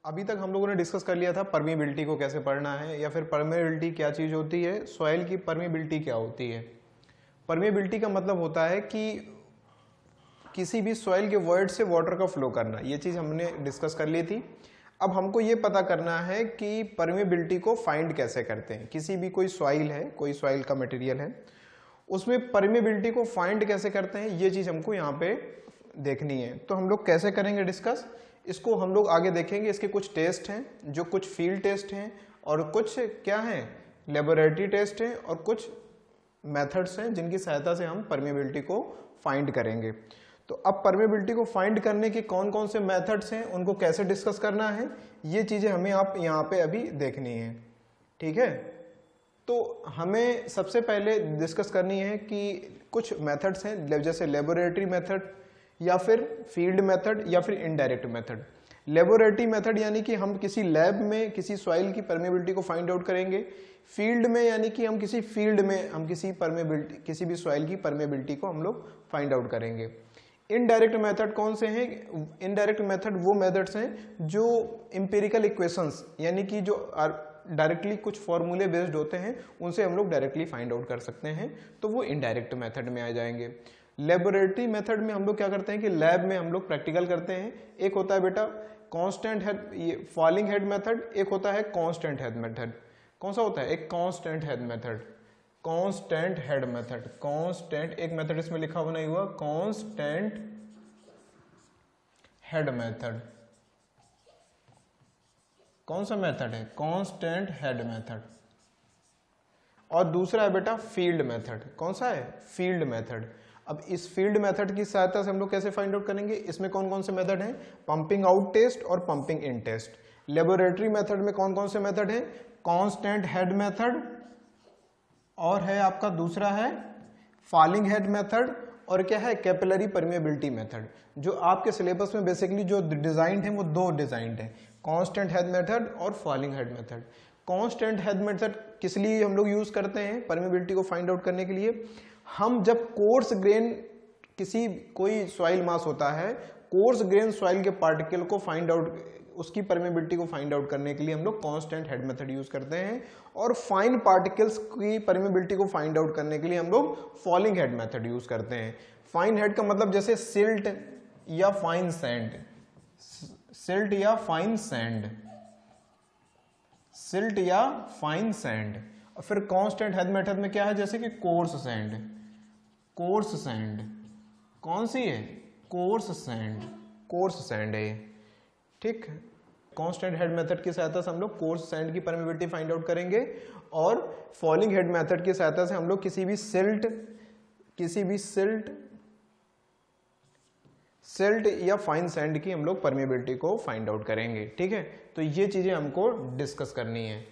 अभी तक हम लोगों ने डिस्कस कर लिया था परमिबिलिटी को कैसे पढ़ना है, या फिर परमिबिलिटी क्या चीज होती है, सॉइल की परमिबिलिटी क्या होती है। परमिबिलिटी का मतलब होता है कि किसी भी सॉइल के वर्ड से वाटर का फ्लो करना, ये चीज हमने डिस्कस कर ली थी। अब हमको ये पता करना है कि परमिबिलिटी को फाइंड कैसे करते हैं। किसी भी कोई सॉइल है, कोई सॉइल का मटेरियल है, उसमें परमिबिलिटी को फाइंड कैसे करते हैं, ये चीज हमको यहाँ पे देखनी है। तो हम लोग कैसे करेंगे डिस्कस, इसको हम लोग आगे देखेंगे। इसके कुछ टेस्ट हैं, जो कुछ फील्ड टेस्ट हैं और कुछ क्या हैं, लेबोरेटरी टेस्ट हैं, और कुछ मेथड्स हैं जिनकी सहायता से हम परमिबिलिटी को फाइंड करेंगे। तो अब परमिबिलिटी को फाइंड करने के कौन कौन से मेथड्स हैं, उनको कैसे डिस्कस करना है, ये चीजें हमें आप यहाँ पे अभी देखनी है। ठीक है, तो हमें सबसे पहले डिस्कस करनी है कि कुछ मेथड्स हैं, जैसे लेबोरेटरी मेथड या फिर फील्ड मेथड या फिर इनडायरेक्ट मेथड। लेबोरेटरी मेथड यानी कि हम किसी लैब में किसी सॉइल की परमेबिलिटी को फाइंड आउट करेंगे। फील्ड में यानी कि हम किसी फील्ड में हम किसी किसी भी सॉइल की परमेबिलिटी को हम लोग फाइंड आउट करेंगे। इनडायरेक्ट मेथड कौन से हैं? इनडायरेक्ट मेथड वो मेथड्स हैं जो इंपेरिकल इक्वेशंस यानी कि जो डायरेक्टली कुछ फॉर्मूले बेस्ड होते हैं, उनसे हम लोग डायरेक्टली फाइंड आउट कर सकते हैं, तो वो इनडायरेक्ट मेथड में आ जाएंगे। लेबोरेटरी मेथड में हम लोग क्या करते हैं कि लैब में हम लोग प्रैक्टिकल करते हैं। एक होता है बेटा कांस्टेंट हेड, ये फॉलिंग हेड मेथड, एक होता है कांस्टेंट हेड मेथड। कौन सा होता है? एक constant head method, constant head method. Constant एक मेथड इसमें लिखा हुआ नहीं हुआ, कांस्टेंट हेड मेथड। कौन सा मेथड है? Constant head method. और दूसरा है बेटा फील्ड मेथड। कौन सा है? Field method. अब इस फील्ड मेथड की सहायता से हम लोग कैसे फाइंड आउट करेंगे? इसमें कौन कौन से मेथड हैं? पंपिंग आउट टेस्ट और pumping in test. Laboratory method में कौन कौन से मेथड हैं? कांस्टेंट हेड मेथड, और है आपका दूसरा है फॉलिंग हेड मेथड, और क्या है? Capillary permeability method. जो आपके सिलेबस में बेसिकली जो डिजाइन है वो दो डिजाइन है, कांस्टेंट हेड मेथड और falling head method. Constant head method किस लिए हम लोग यूज करते हैं परमेबिलिटी को फाइंड आउट करने के लिए? हम जब कोर्स ग्रेन किसी कोई सॉइल मास होता है, कोर्स ग्रेन सॉइल के पार्टिकल को फाइंड आउट, उसकी परमेबिलिटी को फाइंड आउट करने के लिए हम लोग कांस्टेंट हेड मेथड यूज करते हैं। और फाइन पार्टिकल्स की परमेबिलिटी को फाइंड आउट करने के लिए हम लोग फॉलिंग हेड मेथड यूज करते हैं। फाइन हेड का मतलब जैसे सिल्ट या फाइन सैंड, सिल्ट या फाइन सैंड, सिल्ट या फाइन सैंड। और फिर कांस्टेंट हेड मेथड में क्या है? जैसे कि कोर्स सैंड, कोर्स सैंड। कौन सी है? कोर्स सैंड, कोर्स सैंड है। ठीक, कांस्टेंट हेड मेथड की सहायता से हम लोग कोर्स सैंड की परमेबिलिटी फाइंड आउट करेंगे, और फॉलिंग हेड मेथड की सहायता से हम लोग किसी भी सिल्ट या फाइन सैंड की हम लोग परमेबिलिटी को फाइंड आउट करेंगे। ठीक है, तो ये चीजें हमको डिस्कस करनी है।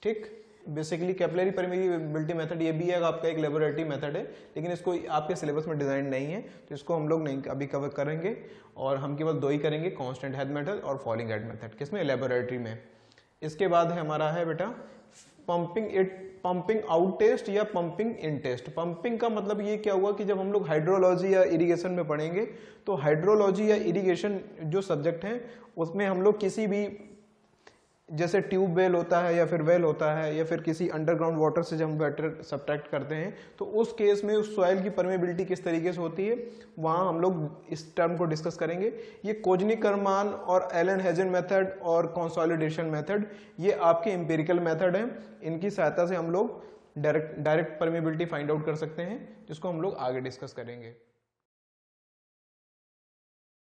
ठीक, बेसिकली कैपिलरी परमेबिलिटी मेथड ये भी है आपका एक लेबोरेटरी मेथड है, लेकिन इसको आपके सिलेबस में डिजाइन नहीं है, तो इसको हम लोग नहीं अभी कवर करेंगे, और हम केवल दो ही करेंगे, कांस्टेंट हेड मेथड और फॉलिंग हेड मेथड। किसमें? लेबोरेटरी में। इसके बाद है हमारा है बेटा पंपिंग आउट टेस्ट या पंपिंग इन टेस्ट। पंपिंग का मतलब ये क्या हुआ कि जब हम लोग हाइड्रोलॉजी या इरिगेशन में पढ़ेंगे, तो हाइड्रोलॉजी या इरिगेशन जो सब्जेक्ट है उसमें हम लोग किसी भी, जैसे ट्यूब वेल होता है या फिर वेल होता है या फिर किसी अंडरग्राउंड वाटर से जब हम वाटर सब्ट्रैक्ट करते हैं, तो उस केस में उस सॉइल की परमेबिलिटी किस तरीके से होती है, वहां हम लोग इस टर्म को डिस्कस करेंगे। ये कोजनी-कर्मान और एलन हेजन मेथड और कंसोलिडेशन मेथड, ये आपके एम्पिरिकल मेथड हैं। इनकी सहायता से हम लोग डायरेक्ट परमेबिलिटी फाइंड आउट कर सकते हैं, जिसको हम लोग आगे डिस्कस करेंगे।